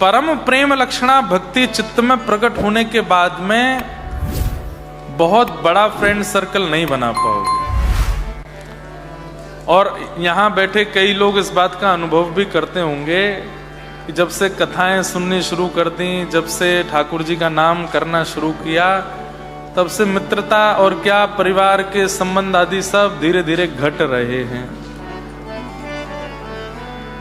परम प्रेम लक्षणा भक्ति चित्त में प्रकट होने के बाद में बहुत बड़ा फ्रेंड सर्कल नहीं बना पाओगे। और यहां बैठे कई लोग इस बात का अनुभव भी करते होंगे कि जब से कथाएं सुननी शुरू कर दी, जब से ठाकुर जी का नाम करना शुरू किया, तब से मित्रता और क्या परिवार के संबंध आदि सब धीरे धीरे घट रहे हैं।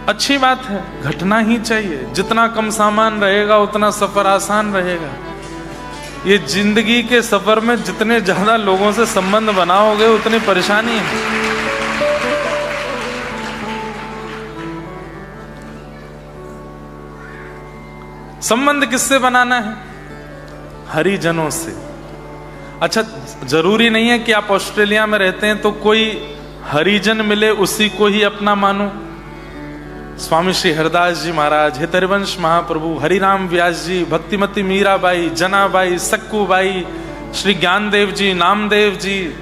अच्छी बात है, घटना ही चाहिए। जितना कम सामान रहेगा उतना सफर आसान रहेगा। ये जिंदगी के सफर में जितने ज्यादा लोगों से संबंध बनाओगे उतनी परेशानी है। संबंध किससे बनाना है? हरिजनों से। अच्छा, जरूरी नहीं है कि आप ऑस्ट्रेलिया में रहते हैं तो कोई हरिजन मिले उसी को ही अपना मानो। स्वामी श्री हरिदास जी महाराज, हितरिवंश महाप्रभु, हरिराम व्यास जी, भक्तिमती मीराबाई, जनाबाई, सक्कूबाई, श्री ज्ञानदेव जी, नामदेव जी,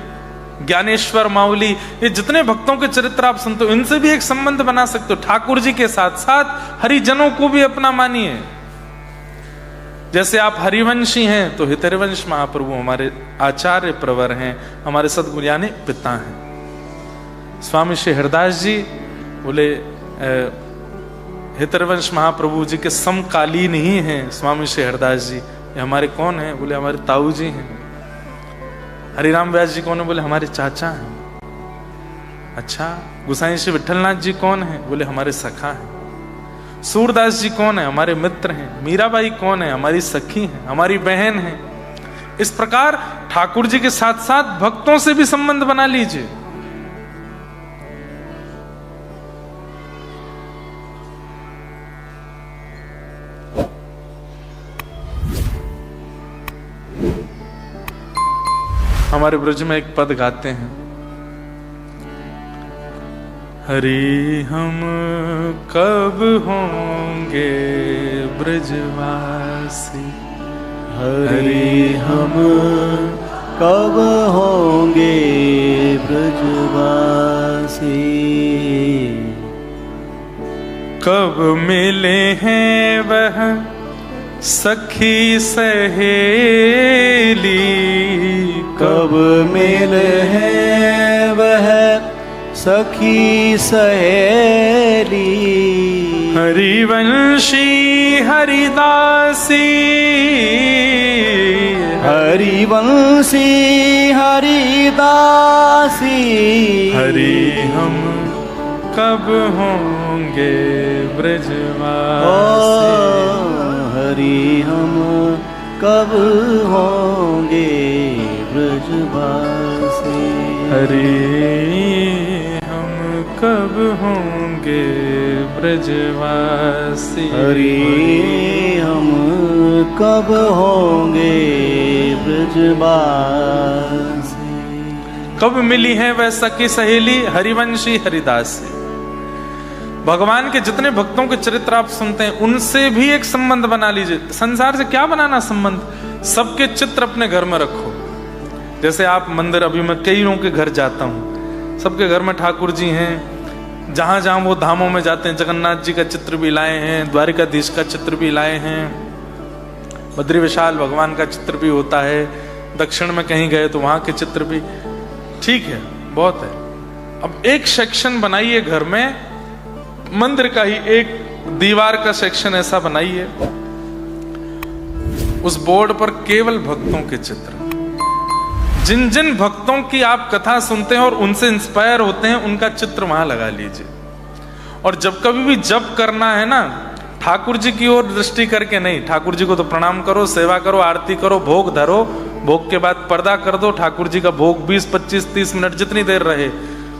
ज्ञानेश्वर माउली, ये जितने भक्तों के चरित्र आप सुनते हो, इनसे भी एक संबंध बना सकते हो। ठाकुर जी के साथ साथ हरिजनों को भी अपना मानिए। जैसे आप हरिवंशी हैं तो हितरिवंश महाप्रभु हमारे आचार्य प्रवर हैं, हमारे सद्गुरु यानी पिता हैं। स्वामी श्री हरिदास जी बोले हितरिवंश महाप्रभु जी के समकालीन ही हैं स्वामी श्री हरिदास जी। ये हमारे कौन हैं? बोले हमारे ताऊ जी हैं। हरिराम व्यास जी कौन है? बोले हमारे चाचा हैं। अच्छा, गुसाई श्री विठलनाथ जी कौन है? बोले हमारे सखा हैं। सूरदास जी कौन है? हमारे मित्र हैं। मीराबाई कौन है? हमारी सखी हैं, हमारी बहन है। इस प्रकार ठाकुर जी के साथ साथ भक्तों से भी संबंध बना लीजिए। हमारे ब्रज में एक पद गाते हैं, हरि हम कब होंगे ब्रजवासी, हरि हम कब होंगे ब्रजवासी, कब मिले हैं वह सखी सहेली, कब मिले हैं वह सखी सहेली, हरिवंशी हरिदासी, हरिवंशी हरिदासी, हरि हम कब होंगे ब्रजवासी, हरि हम कब होंगे ब्रजवासी, हरि हम कब होंगे ब्रजवासी, हरि हम कब होंगे ब्रजवासी। कब मिली है वह सखी सहेली हरिवंशी हरिदासी। भगवान के जितने भक्तों के चरित्र आप सुनते हैं उनसे भी एक संबंध बना लीजिए। संसार से क्या बनाना संबंध? सबके चित्र अपने घर में रखो। जैसे आप मंदिर, अभी मैं कईयों के घर जाता हूँ, सबके घर में ठाकुर जी हैं। जहां जहां वो धामों में जाते हैं, जगन्नाथ जी का चित्र भी लाए हैं, द्वारिकाधीश का चित्र भी लाए हैं, बद्री विशाल भगवान का चित्र भी होता है। दक्षिण में कहीं गए तो वहां के चित्र भी। ठीक है, बहुत है। अब एक सेक्शन बनाइए घर में, मंदिर का ही एक दीवार का सेक्शन ऐसा बनाइए, उस बोर्ड पर केवल भक्तों के चित्र। जिन जिन भक्तों की आप कथा सुनते हैं और उनसे इंस्पायर होते हैं, उनका चित्र वहां लगा लीजिए। और जब कभी भी जप करना है ना, ठाकुर जी की ओर दृष्टि करके नहीं, ठाकुर जी को तो प्रणाम करो, सेवा करो, आरती करो, भोग धरो, भोग के बाद पर्दा कर दो। ठाकुर जी का भोग 20, 25, 30 मिनट जितनी देर रहे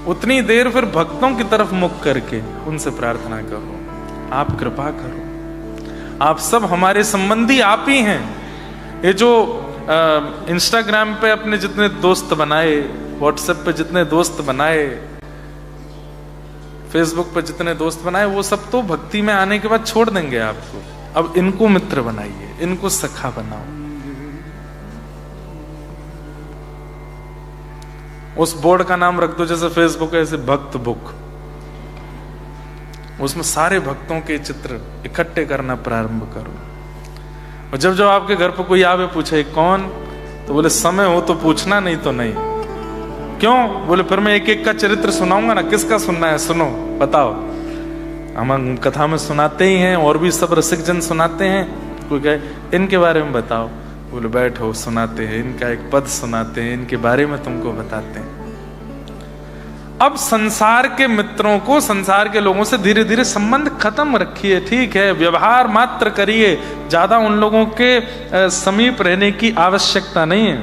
उतनी देर फिर भक्तों की तरफ मुख करके उनसे प्रार्थना करो, आप कृपा करो। आप सब हमारे संबंधी आप ही हैं। ये जो इंस्टाग्राम पे अपने जितने दोस्त बनाए, व्हाट्सएप पे जितने दोस्त बनाए, फेसबुक पे जितने दोस्त बनाए, वो सब तो भक्ति में आने के बाद छोड़ देंगे आपको। अब इनको मित्र बनाइए, इनको सखा बनाओ। उस बोर्ड का नाम रख दो, जैसे फेसबुक है ऐसे भक्त बुक। उसमें सारे भक्तों के चित्र इकट्ठे करना प्रारंभ करो। और जब जब आपके घर पर कोई आवे पूछे कौन, तो बोले समय हो तो पूछना, नहीं तो नहीं। क्यों? बोले फिर मैं एक एक का चरित्र सुनाऊंगा ना। किसका सुनना है? सुनो, बताओ। हम कथा में सुनाते ही हैं, और भी सब रसिक जन सुनाते हैं। कोई कहे इनके बारे में बताओ, बोले बैठो सुनाते हैं। इनका एक पद सुनाते हैं, इनके बारे में तुमको बताते हैं। अब संसार के मित्रों को, संसार के लोगों से धीरे धीरे संबंध खत्म रखिए, ठीक है, व्यवहार मात्र करिए, ज्यादा उन लोगों के समीप रहने की आवश्यकता नहीं है।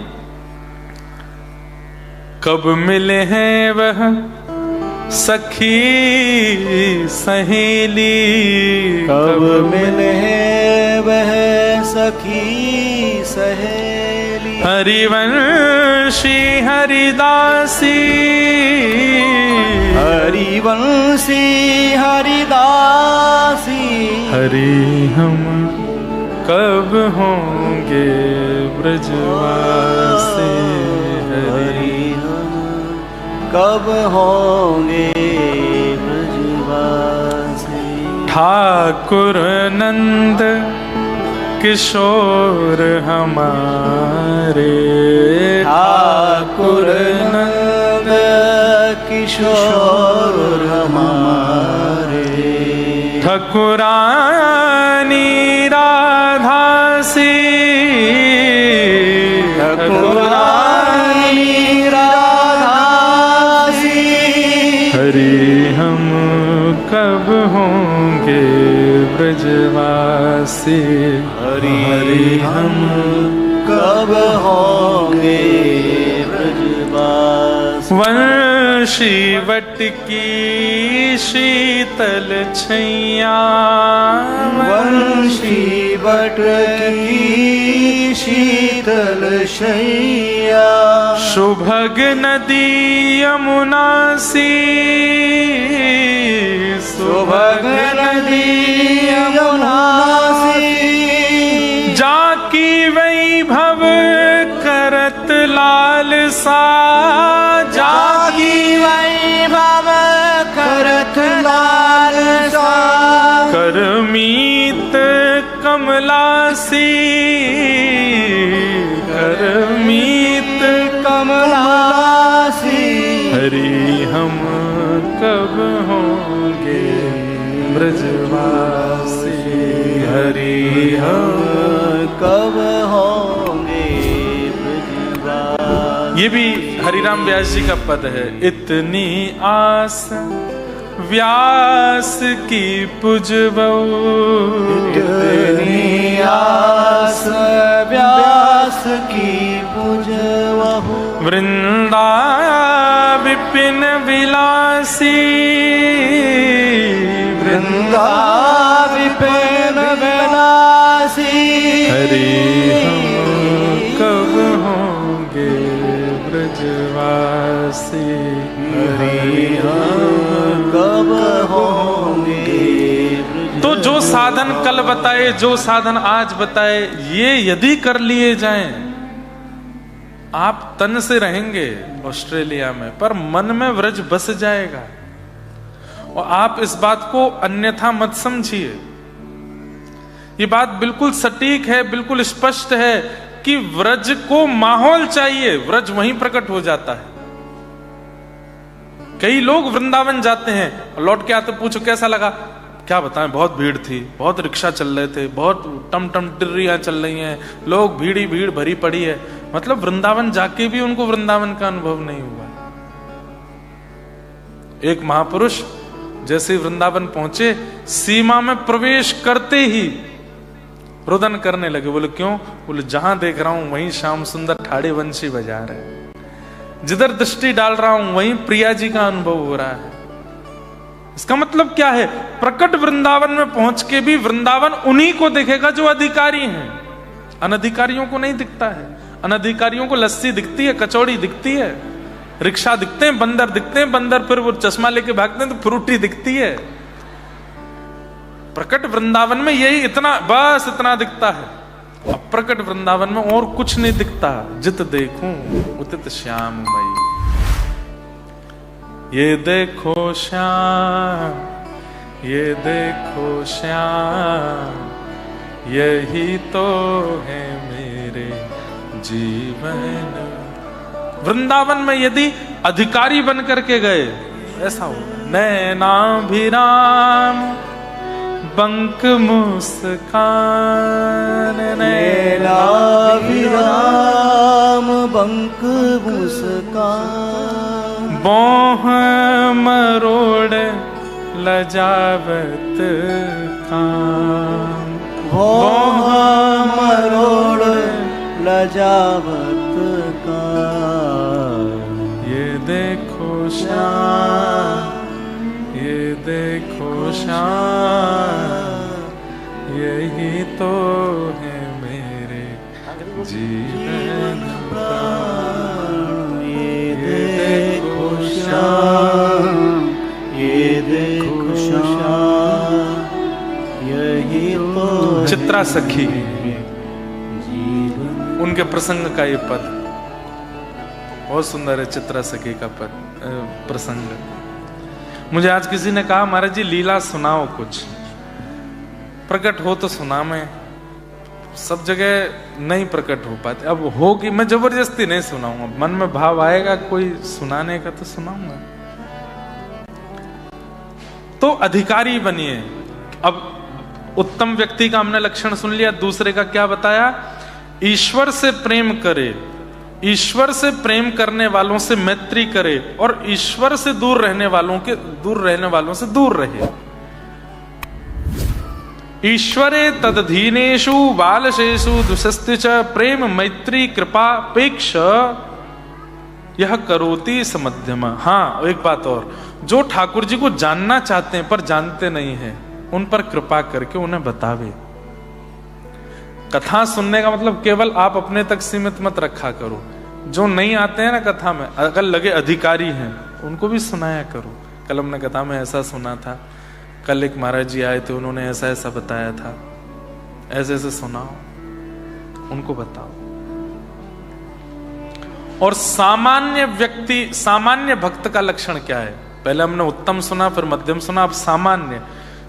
कब मिले हैं वह सखी सहेली, कब मिले हैं वह सखी सहेली, हरिवंशी हरिदासी, हरिवंशी हरिदासी, हरि हम कब होंगे ब्रजवासी, हरि हम कब होंगे ब्रजवासी। ठाकुर नंद किशोर हमारे, ठाकुर नंद किशोर हमारे, ठकुरानी राधासी, ठकुरानी राधासी, हरि हम कब होंगे ब्रजवासी, हरि हम कब होंगे ब्रजवासी। वंशी वट की शीतल छैया, वंशी वट की शीतल शैया, सुभग नदी यमुना सी, सुभग नदी यमुना सी, जाकी वैभव करत लालसा, जाकी वैभव करत लालसा, करमीत कमलासी, करमीत कमलासी, हरि हम कब होंगे ब्रजवासी, हरि हम कब होंगे ब्रजवासी। ये भी हरिराम व्यास जी का पद है। इतनी आस व्यास की पुजबऊ, इतनी आस व्यास की पुजबहु, वृंदा विपिन विलासी, वृंदा विपिन विलासी, हरि हम कब होंगे ब्रजवासी, हरि हम कब होंगे ब्रजवासी। तो जो साधन कल बताए, जो साधन आज बताए, ये यदि कर लिए जाएं, आप तन से रहेंगे ऑस्ट्रेलिया में, पर मन में व्रज बस जाएगा। और आप इस बात को अन्यथा मत समझिए। ये बात बिल्कुल सटीक है, बिल्कुल स्पष्ट है कि व्रज को माहौल चाहिए, व्रज वहीं प्रकट हो जाता है। कई लोग वृंदावन जाते हैं और लौट के आते, पूछो कैसा लगा? क्या बताएं, बहुत भीड़ थी, बहुत रिक्शा चल रहे थे, बहुत टम टम टिर्रियां चल रही हैं, लोग भीड़ ही भीड़ भरी पड़ी है। मतलब वृंदावन जाके भी उनको वृंदावन का अनुभव नहीं हुआ। एक महापुरुष जैसे वृंदावन पहुंचे, सीमा में प्रवेश करते ही रुदन करने लगे। बोले क्यों? बोले जहां देख रहा हूं वहीं श्याम सुंदर ठाड़े वंशी बजा रहे, जिधर दृष्टि डाल रहा हूं वहीं प्रिया जी का अनुभव हो रहा है। इसका मतलब क्या है? प्रकट वृंदावन में पहुंच के भी वृंदावन उन्हीं को दिखेगा जो अधिकारी हैं, अनधिकारियों को नहीं दिखता है। अनधिकारियों को लस्सी दिखती है, कचौड़ी दिखती है, रिक्शा दिखते हैं, बंदर दिखते हैं, बंदर फिर वो चश्मा लेके भागते हैं तो फ्रूटी दिखती है। प्रकट वृंदावन में यही इतना, बस इतना दिखता है। अब प्रकट वृंदावन में और कुछ नहीं दिखता। जित देखूं उतित श्याममयी, ये देखो श्याम, ये देखो श्याम, यही तो है मेरे जीवन। वृंदावन में यदि अधिकारी बन करके गए ऐसा हो, नैनाभिराम बंक मुस्कान, नैनाभिराम बंक मुस्कान, बोह मरोड़ लजावत काम, बोह मरोड़ लजावत काम। ये देखो श्याम, ये देखो श्याम, यही तो है मेरे जीवन प्राण। ये देखो श्याम, ये देखो श्याम, यही तो चित्रा सखी जीवन। उनके प्रसंग का ये पद बहुत सुंदर है। चित्रा सखी का पद प्रसंग। मुझे आज किसी ने कहा महाराज जी लीला सुनाओ, कुछ प्रकट हो तो सुना। मैं सब जगह नहीं प्रकट हो पाते, अब हो कि मैं जबरदस्ती नहीं सुनाऊंगा। मन में भाव आएगा कोई सुनाने का तो सुनाऊंगा। तो अधिकारी बनिए। अब उत्तम व्यक्ति का हमने लक्षण सुन लिया। दूसरे का क्या बताया? ईश्वर से प्रेम करे, ईश्वर से प्रेम करने वालों से मैत्री करे और ईश्वर से दूर रहने वालों से दूर रहे। ईश्वरे तदधीनेषु बालशेषु दुषस्ति च प्रेम मैत्री कृपापेक्ष यह करोति समध्यम। हाँ, एक बात और, जो ठाकुर जी को जानना चाहते हैं पर जानते नहीं हैं, उन पर कृपा करके उन्हें बतावे। कथा सुनने का मतलब केवल आप अपने तक सीमित मत रखा करो। जो नहीं आते हैं ना कथा में, अगर लगे अधिकारी हैं, उनको भी सुनाया करो। कल हमने कथा में ऐसा सुना था, कल एक महाराज जी आए थे, उन्होंने ऐसा ऐसा बताया था, ऐसे ऐसे सुनाओ, उनको बताओ। और सामान्य व्यक्ति, सामान्य भक्त का लक्षण क्या है? पहले हमने उत्तम सुना, फिर मध्यम सुना, अब सामान्य।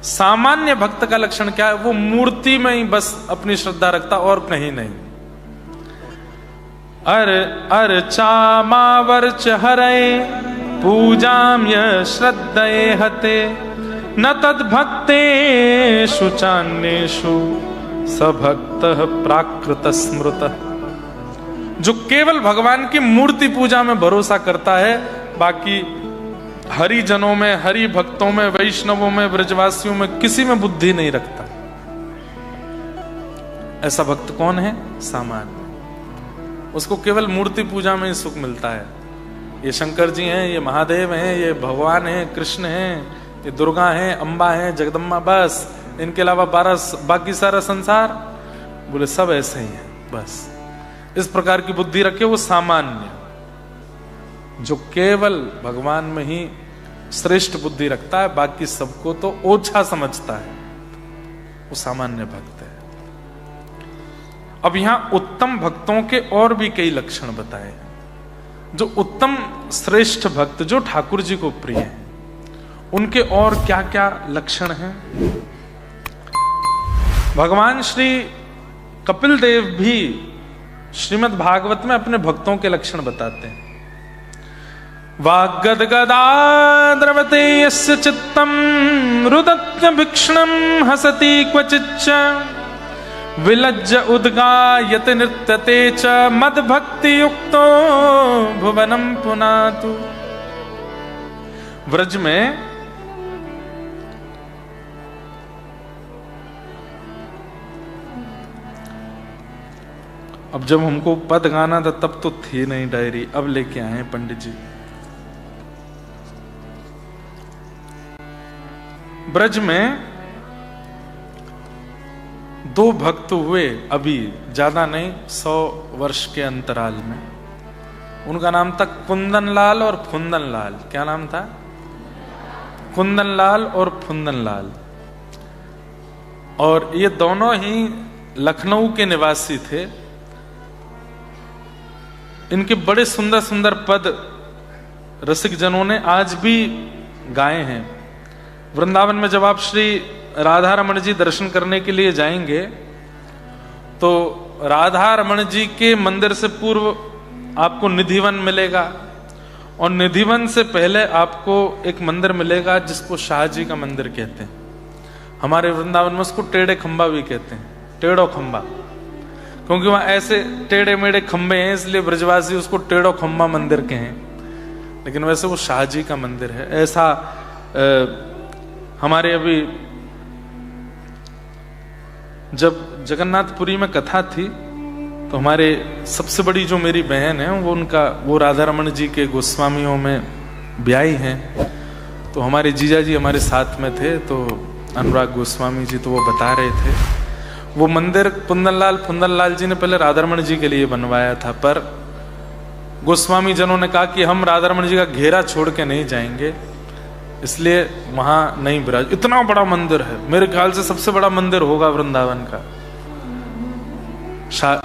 सामान्य भक्त का लक्षण क्या है? वो मूर्ति में ही बस अपनी श्रद्धा रखता और कहीं नहीं। अर्चामावर्च हरे पूजाम्य श्रद्धये हते न तद्भक्तेषु चान्येषु सभक्तः प्राकृत स्मृतः। जो केवल भगवान की मूर्ति पूजा में भरोसा करता है, बाकी हरिजनों में, हरि भक्तों में, वैष्णवों में, ब्रजवासियों में किसी में बुद्धि नहीं रखता, ऐसा भक्त कौन है? सामान्य। उसको केवल मूर्ति पूजा में ही सुख मिलता है। ये शंकर जी हैं, ये महादेव हैं, ये भगवान हैं, कृष्ण हैं, ये दुर्गा हैं, अम्बा हैं, जगदम्बा, बस इनके अलावा बाकी सारा संसार बोले सब ऐसे ही है। बस इस प्रकार की बुद्धि रखे वो सामान्य। जो केवल भगवान में ही श्रेष्ठ बुद्धि रखता है, बाकी सबको तो ओछा समझता है, वो सामान्य भक्त है। अब यहां उत्तम भक्तों के और भी कई लक्षण बताए। जो उत्तम श्रेष्ठ भक्त, जो ठाकुर जी को प्रिय है, उनके और क्या क्या लक्षण हैं? भगवान श्री कपिल देव भी श्रीमद् भागवत में अपने भक्तों के लक्षण बताते हैं। वाग्गदगदा द्रवते यस्य चित्तम रुदत्य भीक्ष्णं हसति क्वचिच्च विलज्ज उद्गायते नृत्यते च मद्भक्ति युक्तो भुवनं पुनातु। व्रज में अब जब हमको पद गाना था तब तो थी नहीं डायरी, अब लेके आए हैं पंडित जी। ब्रज में दो भक्त हुए, अभी ज्यादा नहीं, 100 वर्ष के अंतराल में। उनका नाम था कुंदन लाल और फुंदन लाल। क्या नाम था? कुंदन लाल और फुंदन लाल। और ये दोनों ही लखनऊ के निवासी थे। इनके बड़े सुंदर सुंदर पद रसिक जनों ने आज भी गाए हैं। वृंदावन में जब आप श्री राधा रमण जी दर्शन करने के लिए जाएंगे तो राधा रमण जी के मंदिर से पूर्व आपको निधिवन मिलेगा, और निधिवन से पहले आपको एक मंदिर मिलेगा जिसको शाहजी का मंदिर कहते हैं। हमारे वृंदावन में उसको टेढ़े खंबा भी कहते हैं, टेढ़ो खंबा, क्योंकि वहां ऐसे टेढ़े मेढ़े खंबे हैं, इसलिए ब्रजवासी उसको टेढ़ो खंबा मंदिर कहें, लेकिन वैसे वो शाहजी का मंदिर है। ऐसा हमारे अभी जब जगन्नाथपुरी में कथा थी तो हमारे सबसे बड़ी जो मेरी बहन है वो राधा रमण जी के गोस्वामियों में ब्याही हैं, तो हमारे जीजा जी हमारे साथ में थे, तो अनुराग गोस्वामी जी, तो वो बता रहे थे वो मंदिर कुंदनलाल जी ने पहले राधा रमण जी के लिए बनवाया था, पर गोस्वामी जनों ने कहा कि हम राधा रमण जी का घेरा छोड़ के नहीं जाएंगे, इसलिए वहां नहीं विराज। इतना बड़ा मंदिर है, मेरे ख्याल से सबसे बड़ा मंदिर होगा वृंदावन का।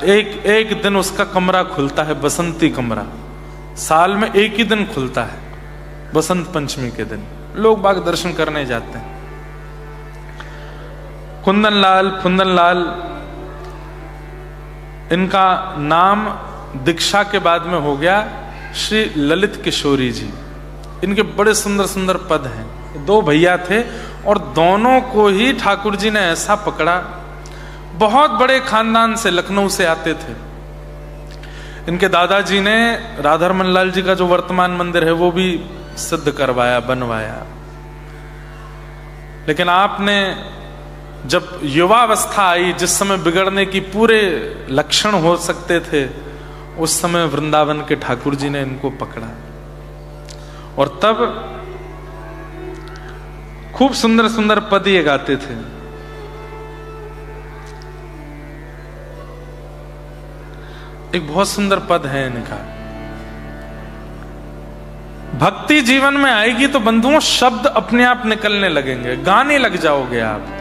एक दिन उसका कमरा खुलता है, बसंती कमरा, साल में एक ही दिन खुलता है, बसंत पंचमी के दिन लोग बाग दर्शन करने जाते हैं। कुंदनलाल इनका नाम दीक्षा के बाद में हो गया श्री ललित किशोरी जी। इनके बड़े सुंदर सुंदर पद हैं। दो भैया थे और दोनों को ही ठाकुर जी ने ऐसा पकड़ा, बहुत बड़े खानदान से, लखनऊ से आते थे। इनके दादाजी ने राधा रमन लाल जी का जो वर्तमान मंदिर है वो भी सिद्ध करवाया, बनवाया। लेकिन आपने जब युवावस्था आई, जिस समय बिगड़ने की पूरे लक्षण हो सकते थे, उस समय वृंदावन के ठाकुर जी ने इनको पकड़ा और तब खूब सुंदर सुंदर पद ये गाते थे। एक बहुत सुंदर पद है इनका, भक्ति जीवन में आएगी तो बंधुओं शब्द अपने आप निकलने लगेंगे, गाने लग जाओगे आप।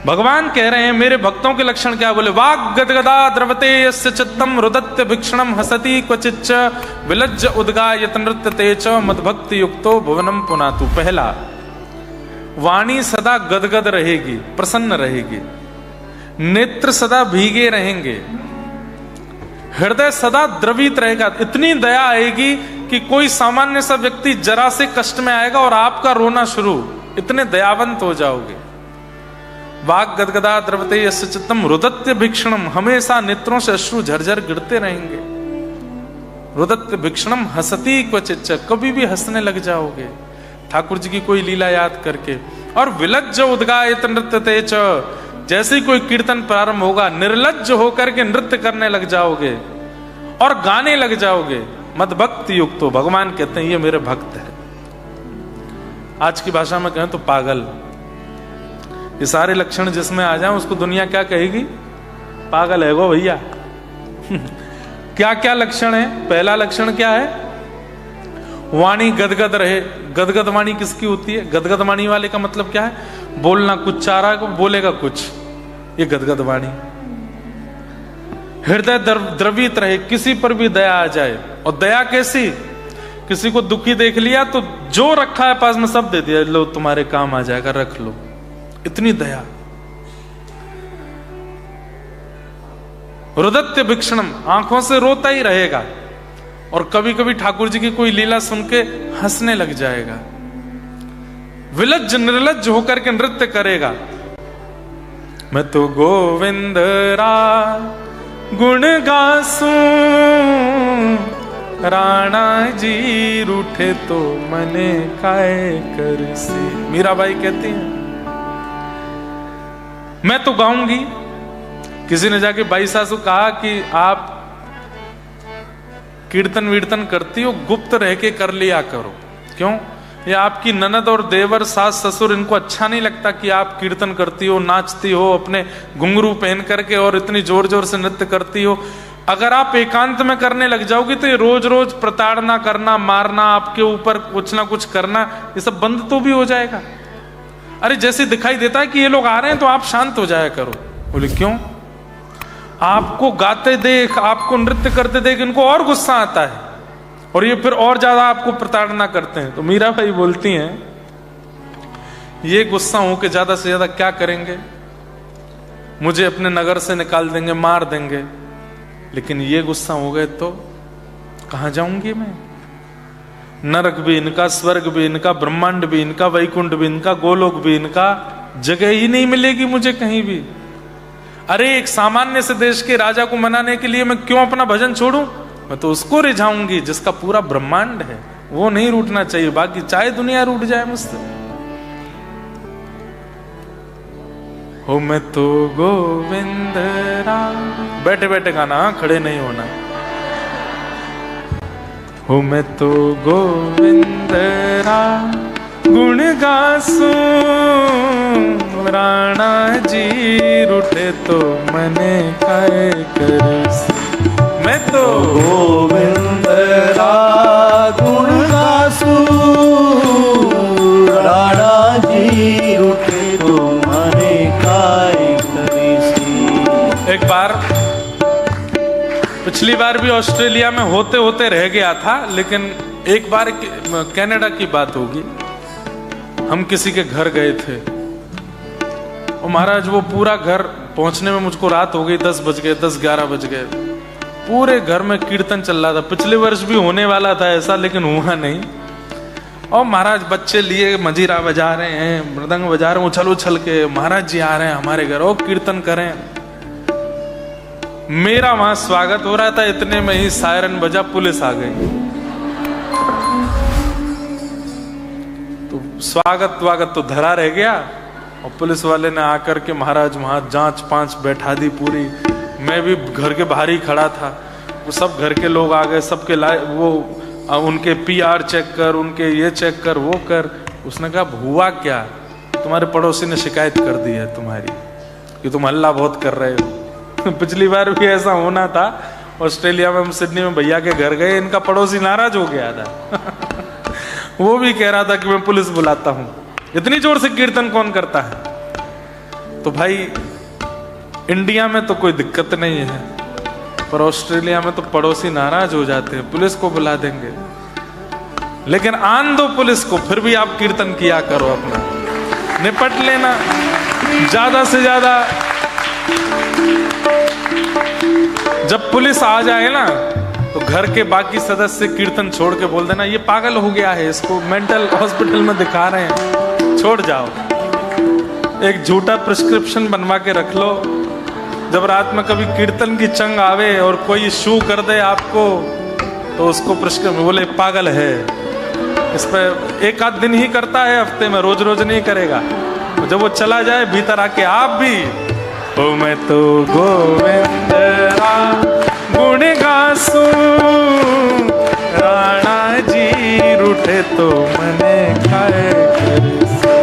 भगवान कह रहे हैं मेरे भक्तों के लक्षण क्या, बोले वाग गदगदा द्रवते यस्य चित्तम रुदत्य भिक्षणम हसति क्वचिच्च विलज्ज उद्गायत नृत्य तेच मदभक्ति युक्तो भुवनम पुनातु। पहला, वाणी सदा गदगद रहेगी, प्रसन्न रहेगी, नेत्र सदा भीगे रहेंगे, हृदय सदा द्रवित रहेगा। इतनी दया आएगी कि कोई सामान्य सा व्यक्ति जरा से कष्ट में आएगा और आपका रोना शुरू, इतने दयावंत हो जाओगे। वाग गदगदा द्रवते यस्य चित्तम रुदत्य भिक्षणम, हमेशा नेत्रों से अश्रु झरझर गिरते रहेंगे। रुदत्य भिक्षणम हसति क्वचिच्च, कभी भी हंसने लग जाओगे ठाकुर जी की कोई लीला याद करके। और विलज्ज उद्गायत नृत्य तेच, जैसे ही कोई कीर्तन प्रारंभ होगा निर्लज्ज होकर के नृत्य करने लग जाओगे और गाने लग जाओगे। मदभक्ति युक्तो, भगवान कहते हैं ये मेरे भक्त है। आज की भाषा में कहें तो पागल। ये सारे लक्षण जिसमें आ जाए उसको दुनिया क्या कहेगी, पागल है वो भैया। क्या क्या लक्षण है? पहला लक्षण क्या है, वाणी गदगद रहे। गदगद वाणी किसकी होती है? गदगद वाणी वाले का मतलब क्या है, बोलना कुछ चाह रहा है, बोलेगा कुछ, ये गदगद वाणी। हृदय द्रवित रहे, किसी पर भी दया आ जाए। और दया कैसी, किसी को दुखी देख लिया तो जो रखा है पास में सब दे दिया, लो तुम्हारे काम आ जाएगा, रख लो, इतनी दया। रुदत्य भिक्षणम, आंखों से रोता ही रहेगा और कभी कभी ठाकुर जी की कोई लीला सुन के हंसने लग जाएगा। विलज्ज निर्लज्ज होकर के नृत्य करेगा। मैं तो गोविंद रा गुण गासूं, राणा जी रूठे तो मने काय कर से। मीराबाई कहती है मैं तो गाऊंगी। किसी ने जाके बाई सासू कहा कि आप कीर्तन वीर्तन करती हो, गुप्त रह के कर लिया करो। क्यों? ये आपकी ननद और देवर, सास ससुर, इनको अच्छा नहीं लगता कि आप कीर्तन करती हो, नाचती हो, अपने घुंघरू पहन करके और इतनी जोर जोर से नृत्य करती हो। अगर आप एकांत में करने लग जाओगी तो ये रोज रोज प्रताड़ना करना, मारना, आपके ऊपर कुछ ना कुछ करना, ये सब बंद तो भी हो जाएगा। अरे जैसे दिखाई देता है कि ये लोग आ रहे हैं तो आप शांत हो जाया करो। बोले क्यों? आपको गाते देख, आपको नृत्य करते देख इनको और गुस्सा आता है और ये फिर और ज्यादा आपको प्रताड़ना करते हैं। तो मीराबाई बोलती हैं ये गुस्सा हूं कि ज्यादा से ज्यादा क्या करेंगे, मुझे अपने नगर से निकाल देंगे, मार देंगे। लेकिन ये गुस्सा हो गए तो कहां जाऊंगी मैं? नरक भी इनका, स्वर्ग भी इनका, ब्रह्मांड भी इनका, वैकुंठ भी इनका, गोलोक भी इनका, जगह ही नहीं मिलेगी मुझे कहीं भी। अरे एक सामान्य से देश के राजा को मनाने के लिए मैं क्यों अपना भजन छोड़ूं? मैं तो उसको रिझाऊंगी जिसका पूरा ब्रह्मांड है, वो नहीं रूठना चाहिए, बाकी चाहे दुनिया रूठ जाए मुझसे। हो मैं तो गोविंद राम, बैठे बैठे गाना, खड़े नहीं होना। हो मैं तो गोविंद राम गुण गासू, राणा जी रूठे तो मने काय करस। मैं तो गोविंद राम गुण गासू, राणा जी रूठे तो मने काय करिसी। एक बार, पिछली बार भी ऑस्ट्रेलिया में होते होते रह गया था, लेकिन एक बार कनाडा की बात होगी, हम किसी के घर गए थे और महाराज वो पूरा घर पहुंचने में मुझको रात हो गई, 10 बज गए, 10-11 बज गए। पूरे घर में कीर्तन चल रहा था, पिछले वर्ष भी होने वाला था ऐसा, लेकिन हुआ नहीं। और महाराज बच्चे लिए मजीरा बजा रहे हैं, मृदंग बजा रहे हैं, उछल उछल के, महाराज जी आ रहे हैं हमारे घर, और कीर्तन करें। मेरा वहां स्वागत हो रहा था, इतने में ही सायरन बजा, पुलिस आ गई। तो स्वागत तो धरा रह गया, और पुलिस वाले ने आकर के महाराज वहां जांच पांच बैठा दी पूरी। मैं भी घर के बाहर ही खड़ा था, वो सब घर के लोग आ गए, सबके वो उनके PR चेक कर, उनके ये चेक कर, वो कर। उसने कहा हुआ क्या? तुम्हारे पड़ोसी ने शिकायत कर दी है तुम्हारी कि तुम हल्ला बहुत कर रहे हो। पिछली बार भी ऐसा होना था, ऑस्ट्रेलिया में हम सिडनी में भैया के घर गए, इनका पड़ोसी नाराज हो गया था। वो भी कह रहा था कि मैं पुलिस बुलाता हूं, इतनी जोर से कीर्तन कौन करता है। तो भाई इंडिया में तो कोई दिक्कत नहीं है, पर ऑस्ट्रेलिया में तो पड़ोसी नाराज हो जाते हैं, पुलिस को बुला देंगे। लेकिन आन दो पुलिस को, फिर भी आप कीर्तन किया करो, अपना निपट लेना ज्यादा से ज्यादा। जब पुलिस आ जाए ना, तो घर के बाकी सदस्य कीर्तन छोड़ के बोल देना ये पागल हो गया है, इसको मेंटल हॉस्पिटल में दिखा रहे हैं, छोड़ जाओ। एक झूठा प्रिस्क्रिप्शन बनवा के रख लो, जब रात में कभी कीर्तन की चंग आवे और कोई शू कर दे आपको, तो उसको प्रिस्क्रिप्शन बोले पागल है। इस पर एक आध दिन ही करता है हफ्ते में, रोज रोज नहीं करेगा। जब वो चला जाए भीतर आके आप भी, ओ मैं तो गोविंद राम गुण गासू, राणा जी रूठे तो मने खाए करसी।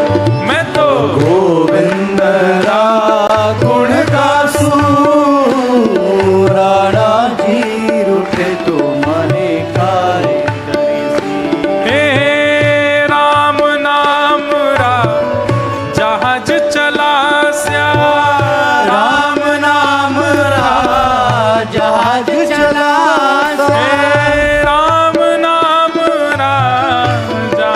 मैं तो गोविंद राम गुण गासू, राणा जी रूठे तो मने काय करिसी। हे राम नाम रा जहाज चला स्या, राम नाम रा जहाज चला, हे राम नाम रा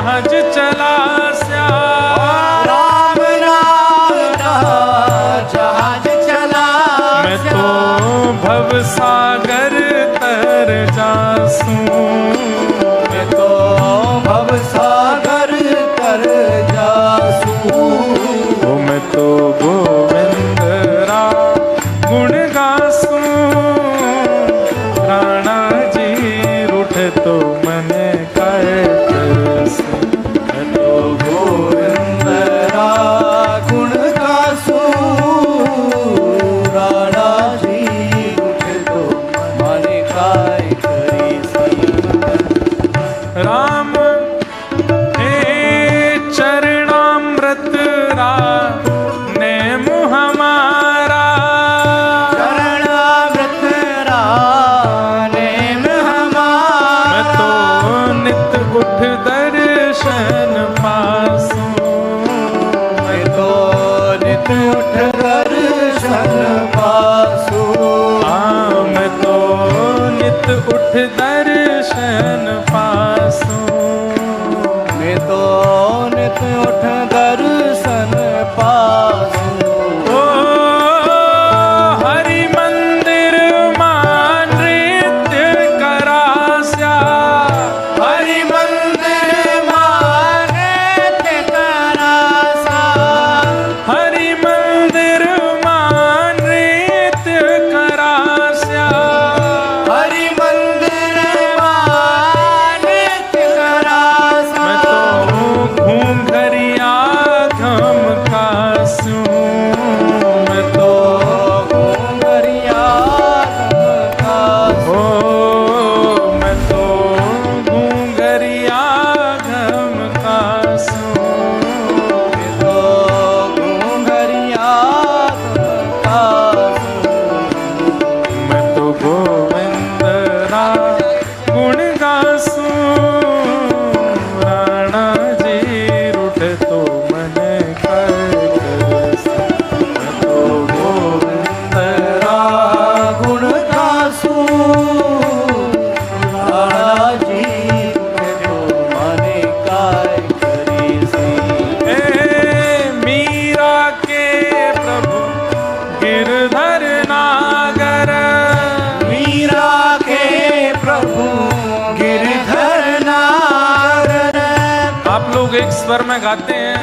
स्वर में गाते हैं,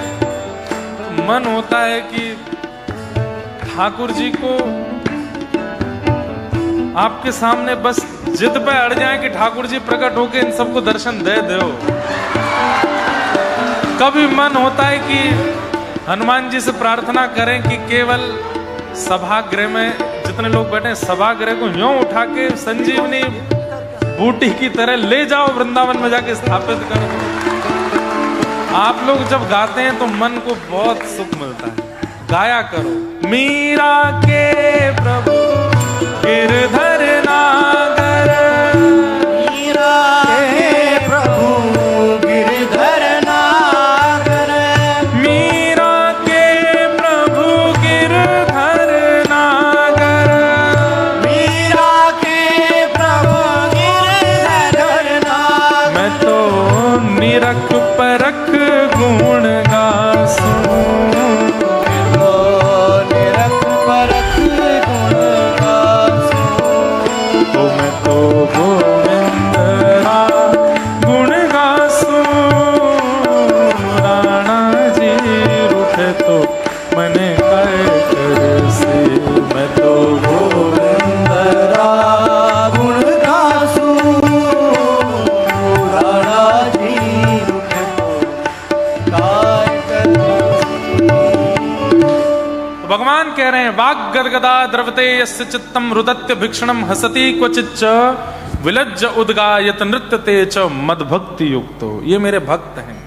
मन होता है कि ठाकुर जी को आपके सामने बस जिद पे अड़ जाए कि ठाकुर जी प्रकट होके इन सबको दर्शन दे दो। कभी मन होता है कि हनुमान जी से प्रार्थना करें कि केवल सभागृह में जितने लोग बैठे हैं सभागृह को यूं उठा के संजीवनी बूटी की तरह ले जाओ, वृंदावन में जाके स्थापित करो। आप लोग जब गाते हैं तो मन को बहुत सुख मिलता है। गाया करो। मीरा के प्रभु गिरधर नागर, मीरा के प्रभु गिरधर नागर, मीरा के प्रभु गिरधर नागर, मीरा के प्रभु गिरधर नागर। मैं तो निरख परख गुण गासूं, निरख परख गुण गासूं। तो मैं तो गोविंद गुण गासूं। राणा जी रूठे तो मने कर से, मैं तो गोविंद गुण गासूं। राणा जी रुठे तो काय करसी। तो भगवान कह रहे हैं वाग गदगदा द्रवते यस्य चित्तम रुदत्य भिक्षणम हसति क्वचिच्च विलज्ज उद्गायत नृत्यते च मदभक्ति युक्तो। ये मेरे भक्त हैं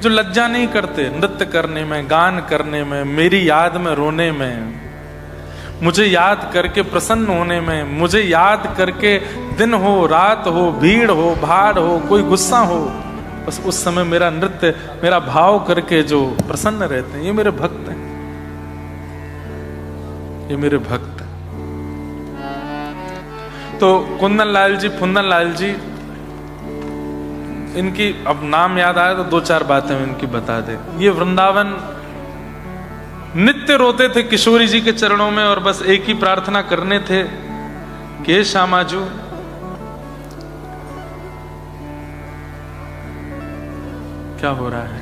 जो लज्जा नहीं करते नृत्य करने में, गान करने में, मेरी याद में रोने में, मुझे याद करके प्रसन्न होने में, मुझे याद करके दिन हो रात हो, भीड़ हो भाड़ हो, कोई गुस्सा हो, बस उस समय मेरा नृत्य मेरा भाव करके जो प्रसन्न रहते हैं, ये मेरे भक्त हैं, ये मेरे भक्त हैं। तो कुंदन लाल जी, फुंदन लाल जी, इनकी अब नाम याद आया तो दो चार बातें इनकी बता दे। ये वृंदावन नित्य रोते थे किशोरी जी के चरणों में और बस एक ही प्रार्थना करने थे कि हे श्यामाजू क्या हो रहा है,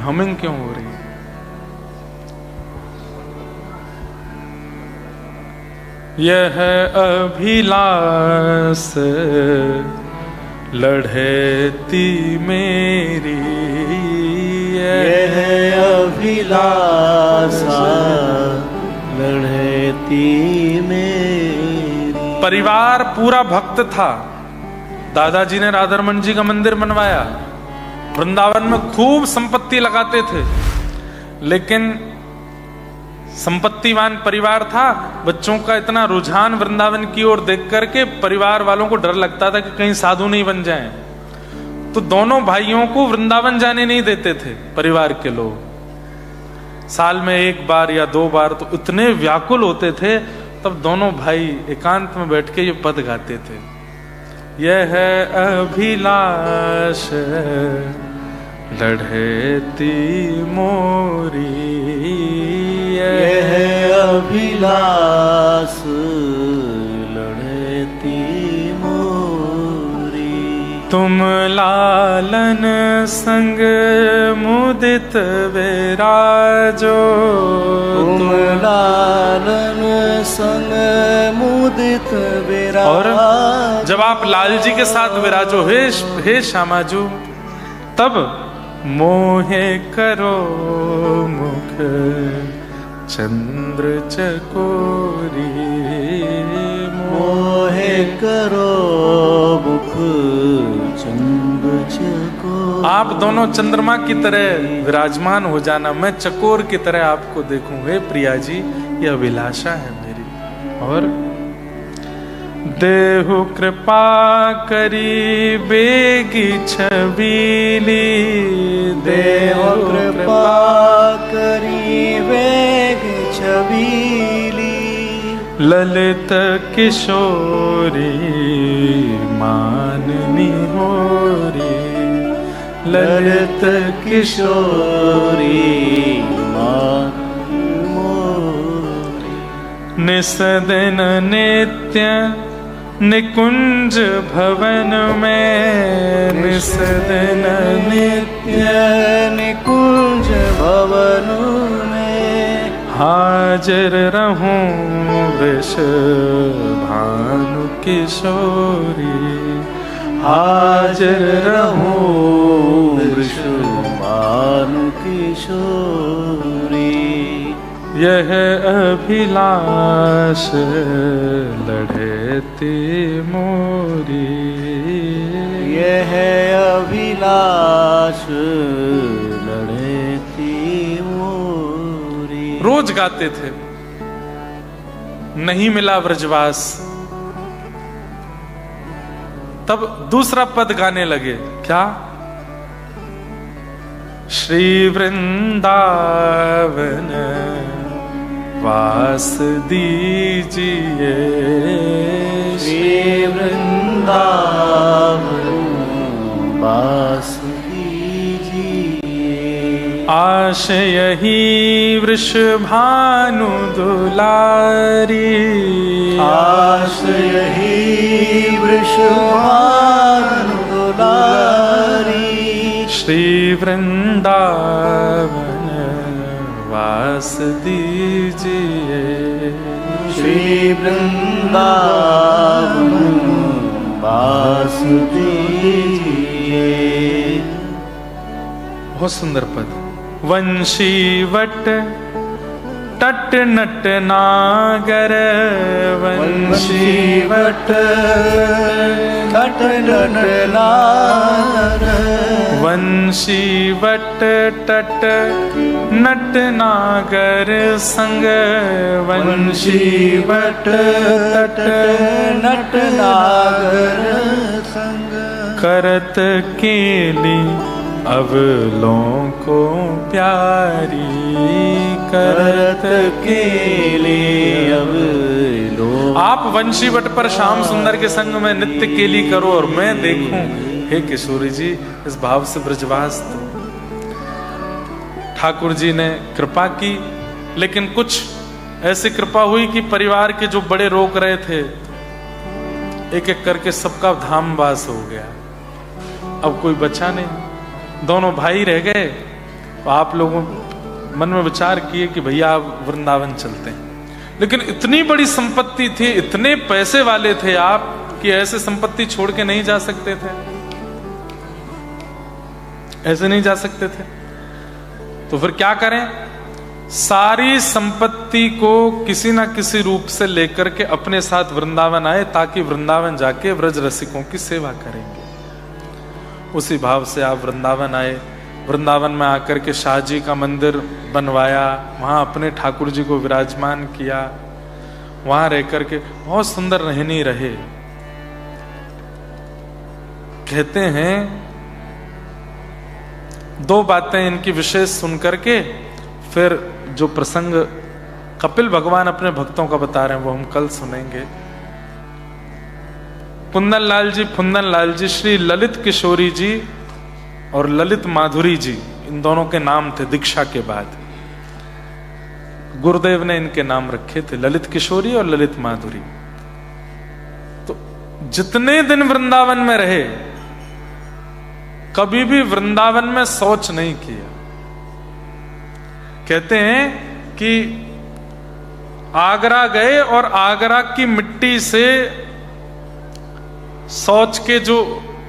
हमिंग क्यों हो रही है? यह अभिलाष लढ़ेती मेरी, यह अभिलाषा लढ़ेती मेरी। परिवार पूरा भक्त था। दादाजी ने राधारमण जी का मंदिर बनवाया, वृंदावन में खूब संपत्ति लगाते थे, लेकिन संपत्तिवान परिवार था। बच्चों का इतना रुझान वृंदावन की ओर देख करके परिवार वालों को डर लगता था कि कहीं साधु नहीं बन जाएं, तो दोनों भाइयों को वृंदावन जाने नहीं देते थे परिवार के लोग। साल में एक बार या दो बार तो इतने व्याकुल होते थे, तब दोनों भाई एकांत में बैठ के ये पद गाते थे। यह अभिलाष लढ़ेती मोरी, यह अभिलाष लढ़ेती मोरी। तुम लालन संग मुदित विराजो, तुम लालन संग मुदित विराजो। और जब आप लाल जी के साथ विराजो हे श्यामाजू, तब मोहे करो मुख चंद्र चकोरी, मोहे करो मुख चंद्र चकोरी। आप दोनों चंद्रमा की तरह विराजमान हो जाना, मैं चकोर की तरह आपको देखूं। हे प्रिया जी, ये अभिलाषा है मेरी। और देहु कृपा करी बेगी छबीली, देहु कृपा करी बेगी छबीली। ललित किशोरी माननी होरी, ललित किशोरी मान मोरी। निस दिन नित्य निकुंज भवन में निसदन नित्य निकुंज भवन में हाजिर रहूं वृष भानु किशोरी, हाजिर रहूं वृषभानु किशोरी। यह अभिलाष लढ़ेती मोरी, यह अभिलाष लढ़ेती मोरी। रोज गाते थे। नहीं मिला व्रजवास, तब दूसरा पद गाने लगे। क्या? श्री वृंदावन वास दीजिए, श्री वृंदावन वास दीजिए। आश यही वृषभानु दुलारी, आश यही वृषभानु दुलारी। श्री वृंदावन वास दीजिए, श्री वृंदावन वास दीजिए। बहुत सुंदर पद। वंशीवट टट नट नागर, वंशीवट टट नट नागर, वंशीवट टट नट नागर संग, वंशीवट टट नट नागर संग। करत केली अवलों को प्यारी, करत केली अवलों। आप वंशीवट पर श्याम सुंदर के संग में नित्य केली करो और मैं देखूं। हे किशोरी जी, इस भाव से ब्रजवास। तो ठाकुर जी ने कृपा की, लेकिन कुछ ऐसी कृपा हुई कि परिवार के जो बड़े रोक रहे थे, एक एक करके सबका धामवास हो गया। अब कोई बचा नहीं, दोनों भाई रह गए। तो आप लोगों मन में विचार किए कि भैया आप वृंदावन चलते हैं। लेकिन इतनी बड़ी संपत्ति थी, इतने पैसे वाले थे आप, कि ऐसे संपत्ति छोड़ के नहीं जा सकते थे, ऐसे नहीं जा सकते थे। तो फिर क्या करें? सारी संपत्ति को किसी ना किसी रूप से लेकर के अपने साथ वृंदावन आए, ताकि वृंदावन जाके व्रज रसिकों की सेवा करेंगे। उसी भाव से आप वृंदावन आए। वृंदावन में आकर के शाह जी का मंदिर बनवाया, वहां अपने ठाकुर जी को विराजमान किया, वहां रह करके बहुत सुंदर रहनी रहे। कहते हैं दो बातें इनकी विशेष सुन करके फिर जो प्रसंग कपिल भगवान अपने भक्तों का बता रहे हैं वो हम कल सुनेंगे। कुंदन लाल जी, फुंदन लाल जी, श्री ललित किशोरी जी और ललित माधुरी जी, इन दोनों के नाम थे दीक्षा के बाद। गुरुदेव ने इनके नाम रखे थे, ललित किशोरी और ललित माधुरी। तो जितने दिन वृंदावन में रहे, कभी भी वृंदावन में शौच नहीं किया। कहते हैं कि आगरा गए और आगरा की मिट्टी से शौच के जो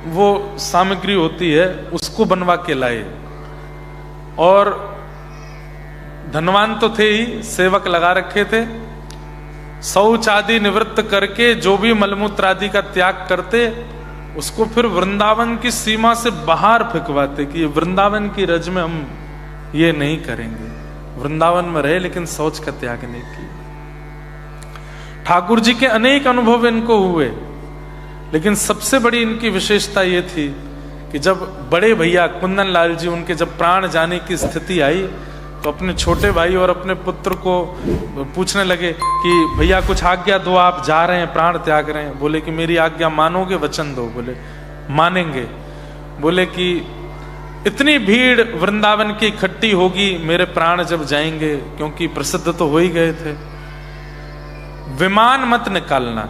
वो सामग्री होती है उसको बनवा के लाए। और धनवान तो थे ही, सेवक लगा रखे थे। शौच आदि निवृत्त करके जो भी मलमूत्र आदि का त्याग करते, उसको फिर वृंदावन की सीमा से बाहर फेंकवाते कि वृंदावन की रज में हम ये नहीं करेंगे। वृंदावन में रहे लेकिन शौच का त्याग नहीं किया। ठाकुर जी के अनेक अनुभव इनको हुए, लेकिन सबसे बड़ी इनकी विशेषता ये थी कि जब बड़े भैया कुंदन लाल जी, उनके जब प्राण जाने की स्थिति आई, तो अपने छोटे भाई और अपने पुत्र को पूछने लगे कि भैया कुछ आज्ञा दो, आप जा रहे हैं, प्राण त्याग रहे हैं। बोले कि मेरी आज्ञा मानोगे, वचन दो। बोले मानेंगे। बोले कि इतनी भीड़ वृंदावन की इकट्ठी होगी मेरे प्राण जब जाएंगे, क्योंकि प्रसिद्ध तो हो ही गए थे, विमान मत निकालना,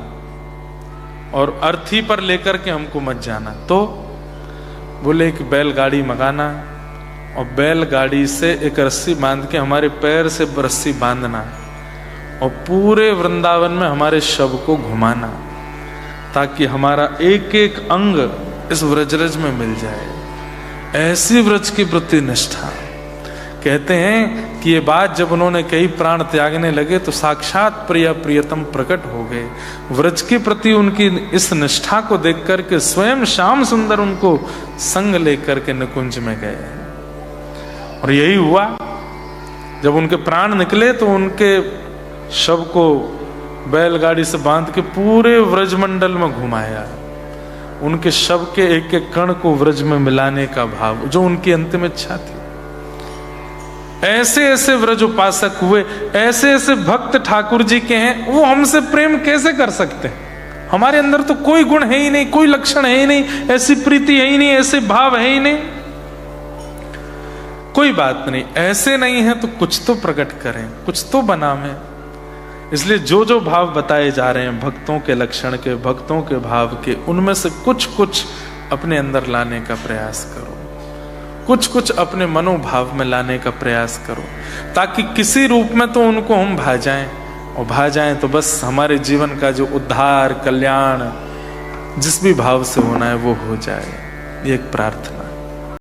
और अर्थी पर लेकर के हमको मत जाना। तो बोले एक बैलगाड़ी मंगाना और बैलगाड़ी से एक रस्सी बांध के हमारे पैर से रस्सी बांधना और पूरे वृंदावन में हमारे शव को घुमाना, ताकि हमारा एक एक अंग इस व्रजरज में मिल जाए। ऐसी व्रज की प्रति निष्ठा। कहते हैं कि ये बात जब उन्होंने कई प्राण त्यागने लगे तो साक्षात प्रिय प्रियतम प्रकट हो गए। व्रज के प्रति उनकी इस निष्ठा को देख करके स्वयं श्याम सुंदर उनको संग लेकर के निकुंज में गए। और यही हुआ, जब उनके प्राण निकले तो उनके शव को बैलगाड़ी से बांध के पूरे व्रजमंडल में घुमाया। उनके शव के एक एक कण को व्रज में मिलाने का भाव, जो उनकी अंतिम इच्छा थी। ऐसे ऐसे व्रज उपासक हुए, ऐसे ऐसे भक्त ठाकुर जी के हैं, वो हमसे प्रेम कैसे कर सकते हैं? हमारे अंदर तो कोई गुण है ही नहीं, कोई लक्षण है ही नहीं, ऐसी प्रीति है ही नहीं, ऐसे भाव है ही नहीं। कोई बात नहीं, ऐसे नहीं है तो कुछ तो प्रकट करें, कुछ तो बनावें। इसलिए जो जो भाव बताए जा रहे हैं भक्तों के लक्षण के, भक्तों के भाव के, उनमें से कुछ कुछ अपने अंदर लाने का प्रयास करो, कुछ कुछ अपने मनोभाव में लाने का प्रयास करो, ताकि किसी रूप में तो उनको हम भा जाएं, और भा जाएं तो बस हमारे जीवन का जो उद्धार कल्याण जिस भी भाव से होना है वो हो जाए। ये एक प्रार्थना।